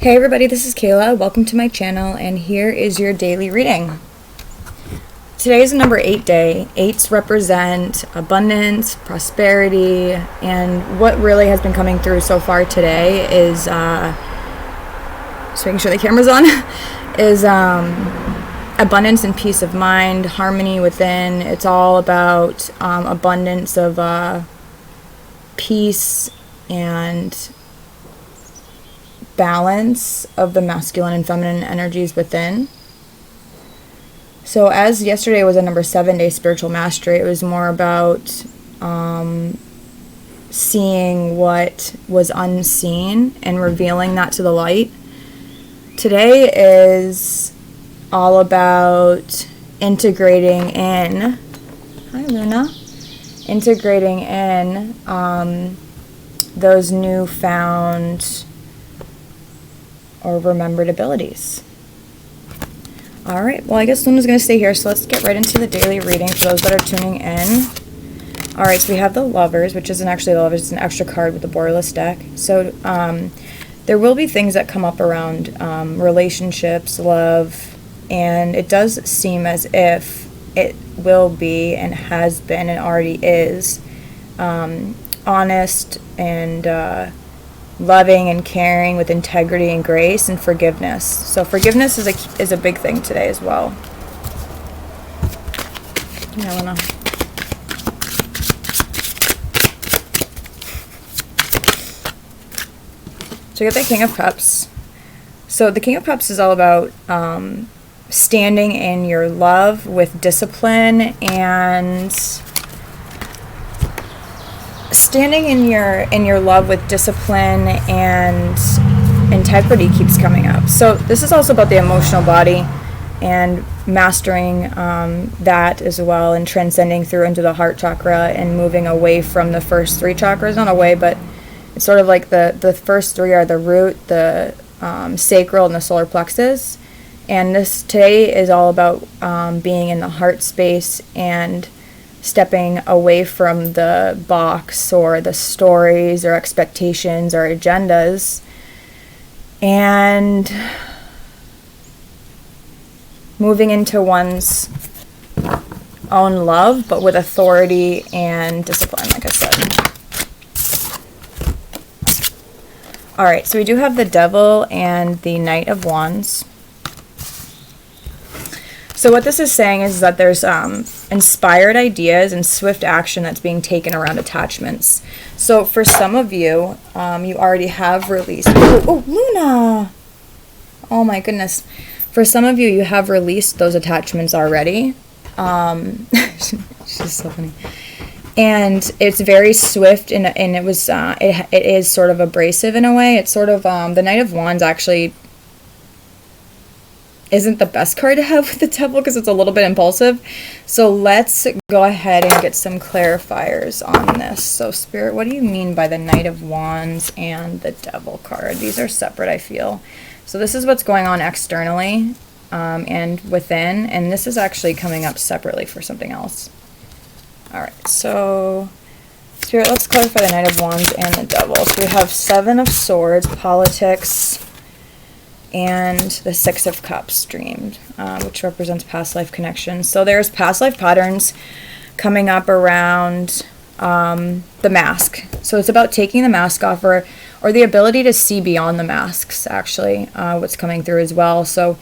Hey everybody, this is Kayla. Welcome to my channel, and here is your daily reading. Today is a number 8 day. 8s represent abundance, prosperity, and what really has been coming through so far today is, just making sure the camera's on, is abundance and peace of mind, harmony within. It's all about abundance of peace and balance of the masculine and feminine energies within. So as yesterday was a number 7 day spiritual mastery, it was more about seeing what was unseen and revealing that to the light. Today is all about integrating in, hi Luna, integrating in those newfound or remembered abilities. All right, well, I guess Luna's going to stay here, so let's get right into the daily reading for those that are tuning in. All right, so we have the Lovers, which isn't actually the Lovers, it's an extra card with the borderless deck. So there will be things that come up around relationships, love, and it does seem as if it will be and has been and already is honest and loving and caring with integrity and grace and forgiveness. So forgiveness is a big thing today as well. So you get the King of Cups. So the King of Cups is all about standing in your love with discipline, and standing in your love with discipline and integrity keeps coming up. So this is also about the emotional body and mastering that as well, and transcending through into the heart chakra and moving away from the first 3 chakras. Not away, but it's sort of like the first 3 are the root, the sacral, and the solar plexus. And this today is all about being in the heart space and stepping away from the box or the stories or expectations or agendas, and moving into one's own love, but with authority and discipline, like I said. All right, so we do have the Devil and the Knight of Wands. So what this is saying is that there's inspired ideas and swift action that's being taken around attachments. So for some of you, you already have released... Oh, Luna! Oh my goodness. For some of you, you have released those attachments already. She's so funny. And it's very swift, and it was it is sort of abrasive in a way. It's sort of the Knight of Wands actually isn't the best card to have with the Devil because it's a little bit impulsive. So let's go ahead and get some clarifiers on this. So Spirit, what do you mean by the Knight of Wands and the Devil card? These are separate, I feel. So this is what's going on externally and within, and this is actually coming up separately for something else. All right, so Spirit, let's clarify the Knight of Wands and the Devil. So we have 7 of Swords, politics, and the 6 of Cups, dreamed, which represents past life connections. So there's past life patterns coming up around the mask. So it's about taking the mask off, or the ability to see beyond the masks, actually, what's coming through as well. So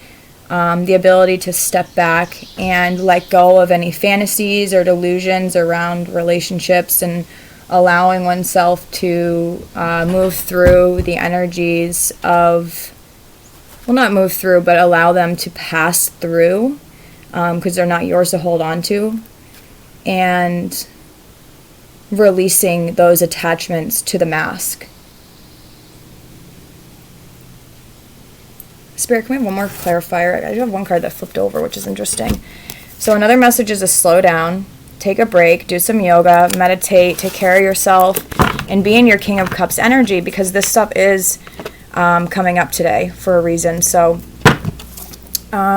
the ability to step back and let go of any fantasies or delusions around relationships, and allowing oneself to move through the energies of... well, not move through, but allow them to pass through, because they're not yours to hold on to, and releasing those attachments to the mask. Spirit, can we have one more clarifier? I do have one card that flipped over, which is interesting. So another message is to slow down, take a break, do some yoga, meditate, take care of yourself, and be in your King of Cups energy, because this stuff is... coming up today for a reason. So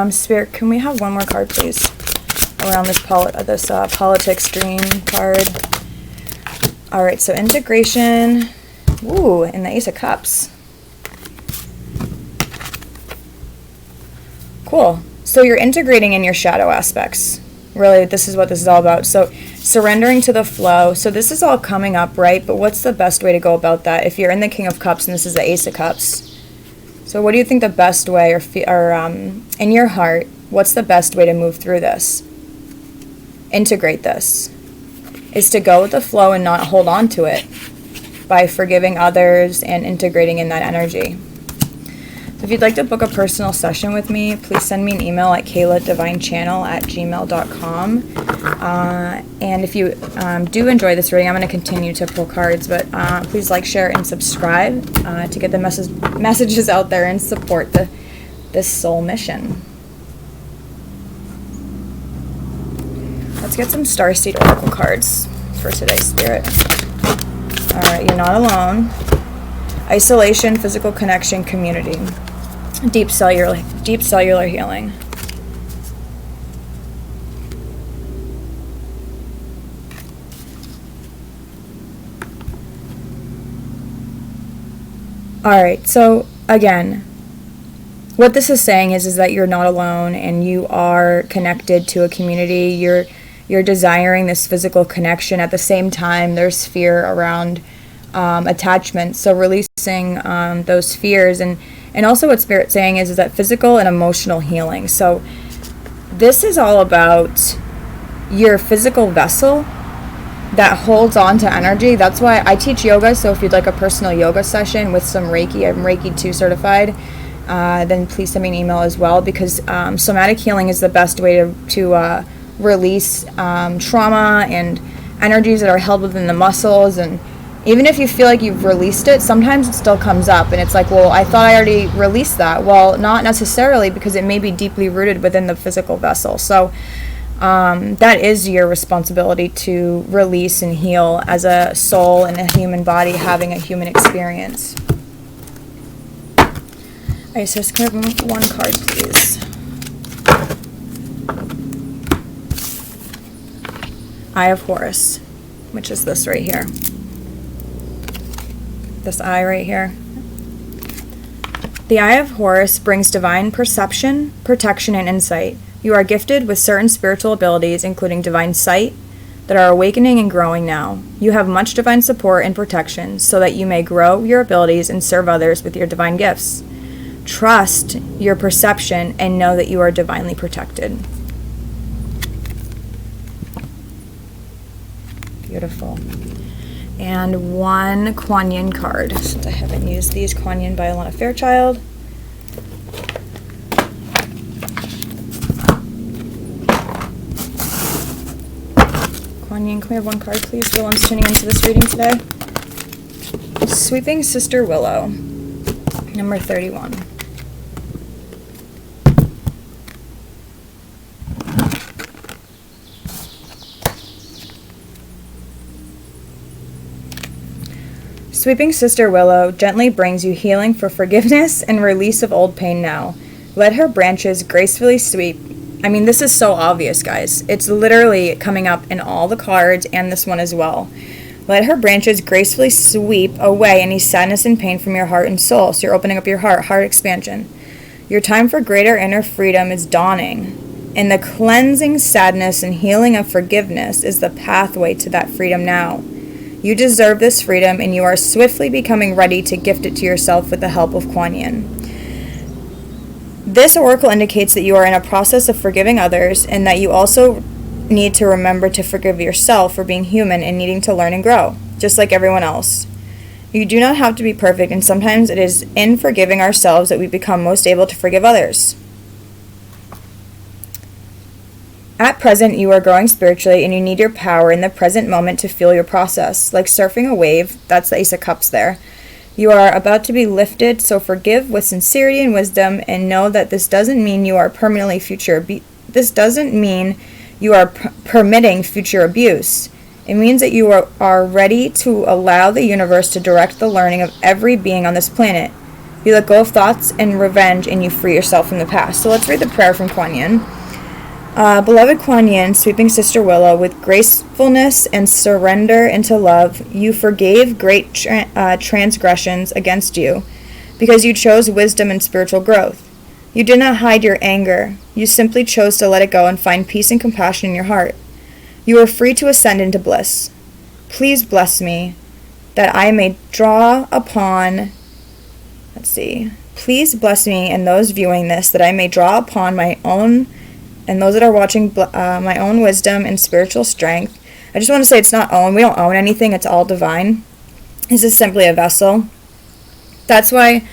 Spirit, can we have one more card, please, around this politics dream card? All right, so integration. Ooh, and the Ace of Cups. Cool. So you're integrating in your shadow aspects. Really, this is what this is all about. So surrendering to the flow. So this is all coming up, right? But what's the best way to go about that? If you're in the King of Cups and this is the Ace of Cups. So what do you think the best way, or in your heart, what's the best way to move through this? Integrate this. Is to go with the flow and not hold on to it by forgiving others and integrating in that energy. So if you'd like to book a personal session with me, please send me an email at KaylaDivineChannel@gmail.com. And if you do enjoy this reading, I'm going to continue to pull cards, but please like, share, and subscribe to get the messages out there and support this soul mission. Let's get some Starseed Oracle cards for today's Spirit. All right, you're not alone. Isolation, physical connection, community. Deep cellular healing. All right, so again, what this is saying is that you're not alone and you are connected to a community. You're desiring this physical connection. At the same time, there's fear around attachment. So releasing those fears, and also what Spirit's saying is that physical and emotional healing. So this is all about your physical vessel that holds on to energy. That's why I teach yoga. So if you'd like a personal yoga session with some Reiki, I'm Reiki 2 certified, then please send me an email as well, because somatic healing is the best way to release trauma and energies that are held within the muscles. And even if you feel like you've released it, sometimes it still comes up and it's like, well, I thought I already released that. Well, not necessarily, because it may be deeply rooted within the physical vessel. So that is your responsibility to release and heal as a soul in a human body having a human experience. Alright, so just grab one card, please. Eye of Horus, which is this right here. This eye right here. The Eye of Horus brings divine perception, protection, and insight. You are gifted with certain spiritual abilities, including divine sight, that are awakening and growing now. You have much divine support and protection so that you may grow your abilities and serve others with your divine gifts. Trust your perception and know that you are divinely protected. Beautiful. And one Kuan Yin card, since I haven't used these. Kuan Yin by Alana Fairchild. Kuan Yin, can we have one card, please? Willem's tuning into this reading today. Sweeping Sister Willow, number 31. Sweeping Sister Willow gently brings you healing for forgiveness and release of old pain now. Let her branches gracefully sweep. I mean, this is so obvious, guys. It's literally coming up in all the cards and this one as well. Let her branches gracefully sweep away any sadness and pain from your heart and soul. So you're opening up your heart expansion. Your time for greater inner freedom is dawning. And the cleansing sadness and healing of forgiveness is the pathway to that freedom now. You deserve this freedom, and you are swiftly becoming ready to gift it to yourself with the help of Kuan Yin. This oracle indicates that you are in a process of forgiving others, and that you also need to remember to forgive yourself for being human and needing to learn and grow, just like everyone else. You do not have to be perfect, and sometimes it is in forgiving ourselves that we become most able to forgive others. At present, you are growing spiritually, and you need your power in the present moment to feel your process. Like surfing a wave, that's the Ace of Cups there. You are about to be lifted, so forgive with sincerity and wisdom, and know that this doesn't mean you are permanently this doesn't mean you are permitting future abuse. It means that you are ready to allow the universe to direct the learning of every being on this planet. You let go of thoughts and revenge, and you free yourself from the past. So let's read the prayer from Kuan Yin. Beloved Kuan Yin, sweeping Sister Willow, with gracefulness and surrender into love, you forgave great transgressions against you, because you chose wisdom and spiritual growth. You did not hide your anger. You simply chose to let it go and find peace and compassion in your heart. You are free to ascend into bliss. Please bless me that I may draw upon, please bless me and those viewing this that I may draw upon my own, and those that are watching, my own wisdom and spiritual strength. I just want to say it's not own. We don't own anything. It's all divine. This is simply a vessel. That's why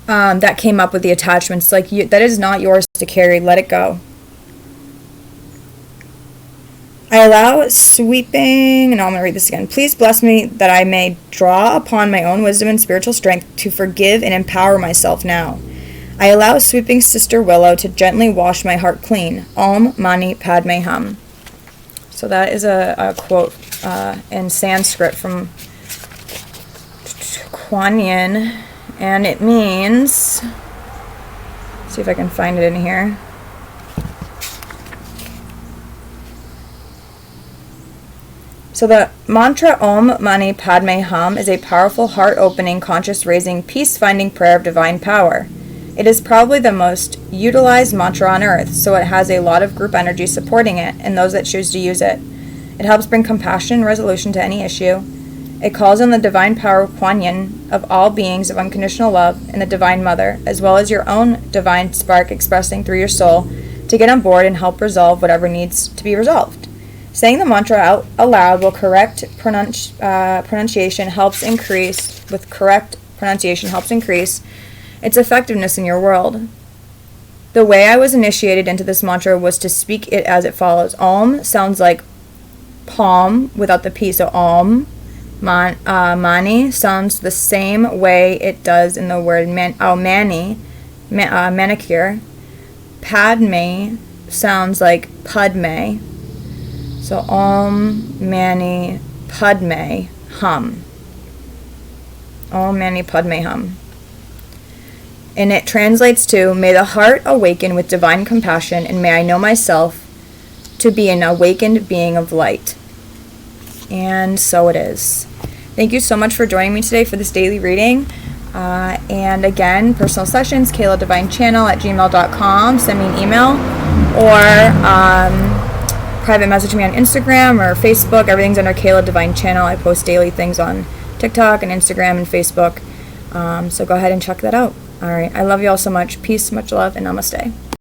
that came up with the attachments. Like, that is not yours to carry. Let it go. I allow sweeping, and I'm going to read this again. Please bless me that I may draw upon my own wisdom and spiritual strength to forgive and empower myself now. I allow sweeping Sister Willow to gently wash my heart clean. Om Mani Padme Hum. So that is a quote in Sanskrit from Kuan Yin, and it means, let's see if I can find it in here. So the mantra Om Mani Padme Hum is a powerful, heart-opening, conscious-raising, peace-finding prayer of divine power. It is probably the most utilized mantra on earth, so it has a lot of group energy supporting it and those that choose to use it. It helps bring compassion and resolution to any issue. It calls on the divine power of Kuan Yin, of all beings of unconditional love, and the Divine Mother, as well as your own divine spark expressing through your soul, to get on board and help resolve whatever needs to be resolved. Saying the mantra out aloud will pronunciation helps increase its effectiveness in your world. The way I was initiated into this mantra was to speak it as it follows. Om sounds like palm without the P, so Om. Mani sounds the same way it does in the word manicure. Padme sounds like Padme. So Om Mani Padme Hum. Om Mani Padme Hum. And it translates to, may the heart awaken with divine compassion, and may I know myself to be an awakened being of light. And so it is. Thank you so much for joining me today for this daily reading. And again, personal sessions, KaylaDivineChannel at gmail.com. Send me an email or private message me on Instagram or Facebook. Everything's under Kayla Divine Channel. I post daily things on TikTok and Instagram and Facebook. So go ahead and check that out. All right. I love you all so much. Peace, much love, and namaste.